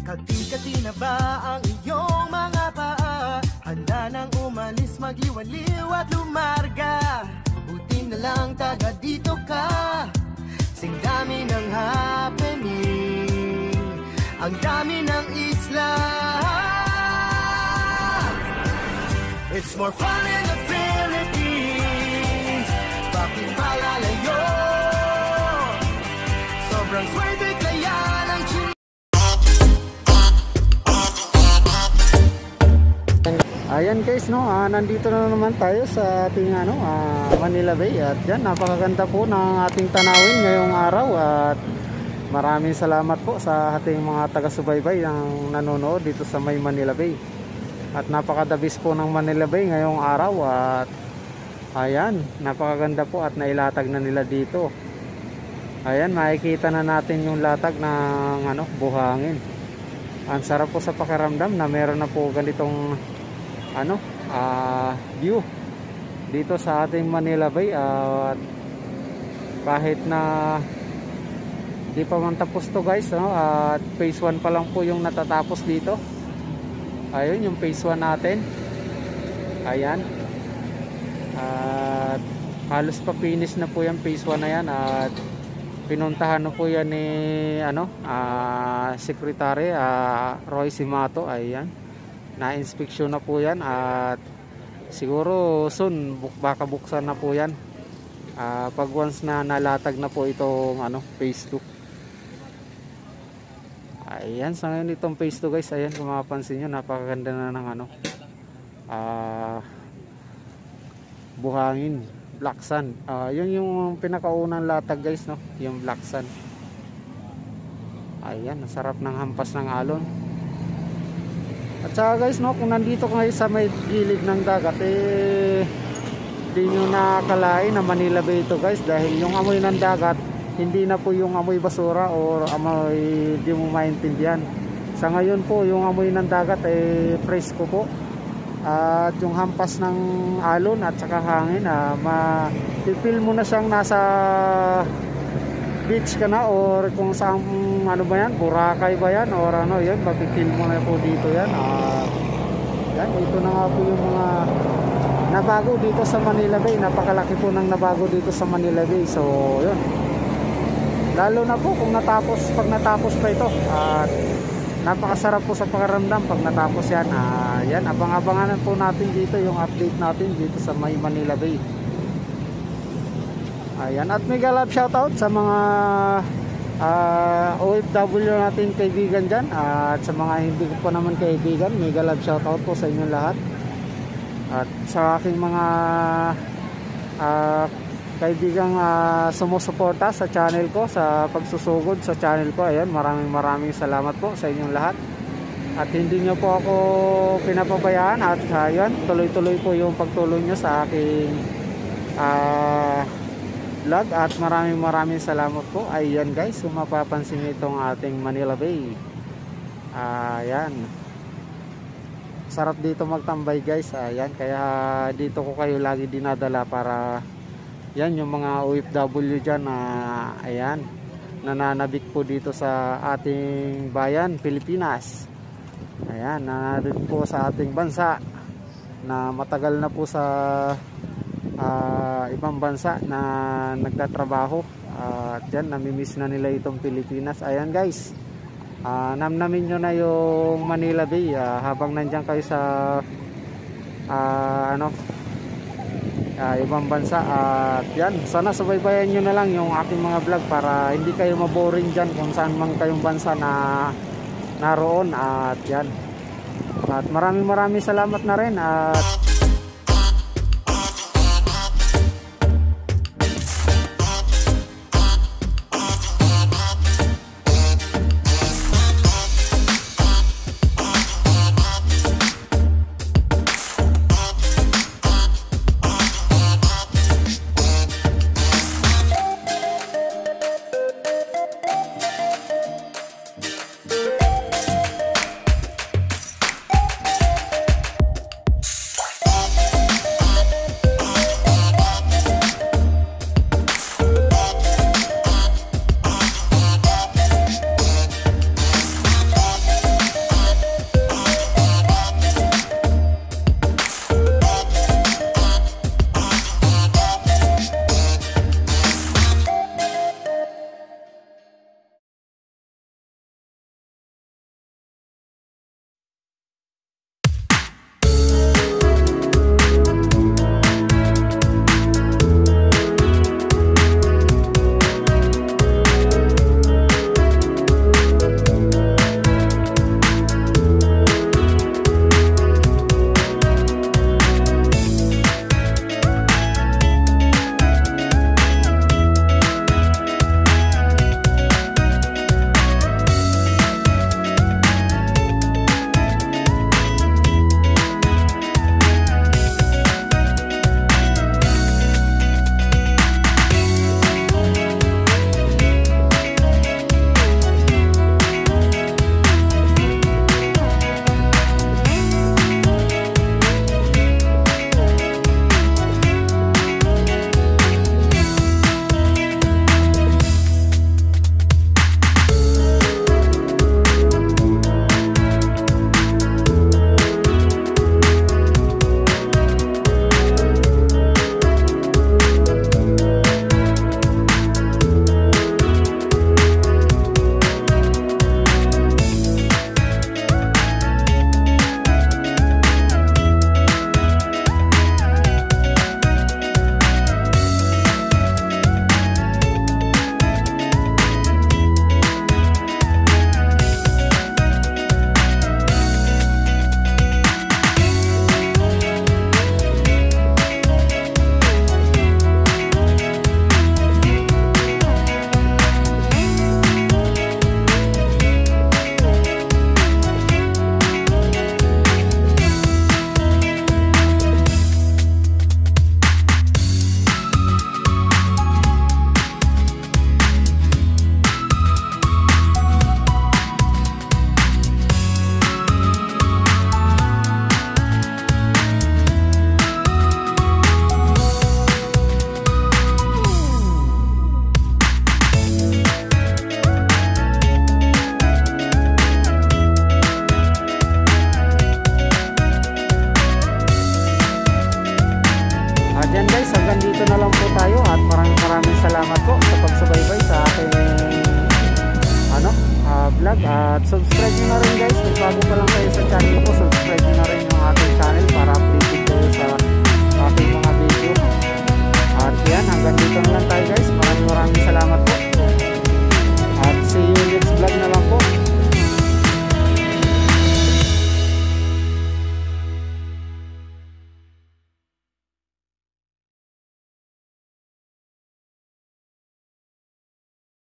Kati-kati na ba ang iyong mga paa? Handa nang umalis, magliwaliw at lumarga. Buti na lang taga dito ka. Sing dami ng happening, ang dami ng isla. It's more fun in the Philippines. Bakit malalayo? Sobrang swerte kaya ng Ayan guys, no, nandito na naman tayo sa ating Manila Bay. At yan, napakaganda po ng ating tanawin ngayong araw. At maraming salamat po sa ating mga taga-subaybay ang nanonood dito sa may Manila Bay. At napakadabis po ng Manila Bay ngayong araw. At ayan, napakaganda po at nailatag na nila dito. Ayan, makikita na natin yung latag ng buhangin. Ang sarap po sa pakiramdam na meron na po ganitong view dito sa ating Manila Bay. At kahit na di pa man tapos to guys, at phase 1 pa lang po yung natatapos dito. Ayun yung phase 1 natin. Ayan, at halos pa finish na po yung phase 1 na yan. At pinuntahan na po yan ni Secretary Roy Simato. Ayan, na-inspeksyon na po yan at siguro soon baka buksan na po yan pag once na nalatag na po itong phase 2. Ayan, sa ngayon itong phase 2 guys, ayan kung mapapansin nyo, napakaganda na ng buhangin, black sand. Yun yung pinakaunang latag guys, no? Yung black sand. Ayan, nasarap ng hampas ng alon. At saka guys, no, kung nandito kayo sa may gilid ng dagat, hindi nyo nakakalain na Manila Bay ito guys. Dahil yung amoy ng dagat, hindi na po yung amoy basura o amoy di mo maintindihan. Sa ngayon po, yung amoy ng dagat presko po. At yung hampas ng alon at saka hangin, ma-feel mo na siyang nasa beach ka na, or kung saan ba yan, Boracay ba yan, or yun, mapipil mo na po dito yan. Yan, ito na nga po yung mga nabago dito sa Manila Bay. Napakalaki po ng nabago dito sa Manila Bay. So yun, lalo na po kung pag natapos pa ito, at napakasarap po sa pakiramdam pag natapos yan. Yan, abang-abangan po natin dito yung update natin dito sa may Manila Bay. Ayan, at mega love shoutout sa mga OFW natin kaibigan dyan, at sa mga hindi ko pa naman kaibigan, mega love shoutout po sa inyong lahat. At sa aking mga kaibigang sumusuporta sa channel ko, sa pagsusugod sa channel ko, ayan, maraming salamat po sa inyong lahat. At hindi nyo po ako pinapabayaan, at ayan, tuloy-tuloy po yung pagtuloy nyo sa aking vlog. At maraming salamat po. Ayan guys, kung mapapansin nyo itong ating Manila Bay, ayan, sarap dito magtambay guys. Ayan, kaya dito ko kayo lagi dinadala para yan yung mga OFW dyan ayan, nananabik po dito sa ating bayan Pilipinas. Ayan, nananabik po sa ating bansa na matagal na po sa ibang bansa na nagtatrabaho. At yan, namimiss na nila itong Pilipinas. Ayan guys, namnamin nyo na yung Manila Bay habang nandyan kayo sa ibang bansa. At yan, sana subaybayan nyo na lang yung aking mga vlog para hindi kayo maboring dyan kung saan man kayong bansa na naroon. At yan, at maraming salamat na rin. At hanggang dito na lang po tayo at maraming salamat po sa pagsubaybay sa aking vlog, at subscribe nyo na rin guys kung bago pa lang kayo sa channel ko. Subscribe nyo na rin yung aking channel para updated kayo sa aking mga video. At yan, hanggang dito na lang tayo guys.